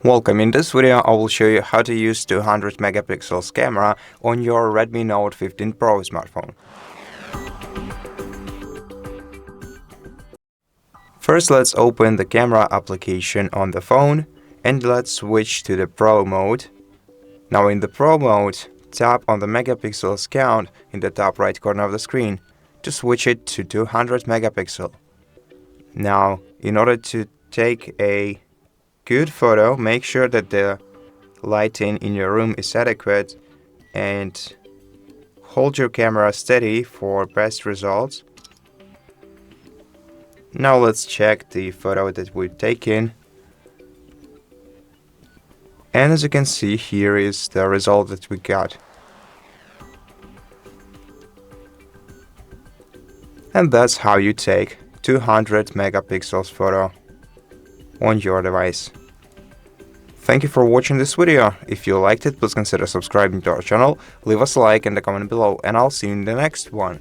Welcome. In this video, I will show you how to use 200 megapixels camera on your Redmi Note 15 Pro smartphone. First, let's open the camera application on the phone and let's switch to the Pro mode. Now in the Pro mode, tap on the megapixels count in the top right corner of the screen to switch it to 200 megapixel. Now, in order to take a good photo, make sure that the lighting in your room is adequate and hold your camera steady for best results. Now let's check the photo that we've taken. And as you can see, here is the result that we got. And that's how you take 200 megapixels photo on your device. Thank you for watching this video. If you liked it, please consider subscribing to our channel, leave us a like and a comment below, and I'll see you in the next one.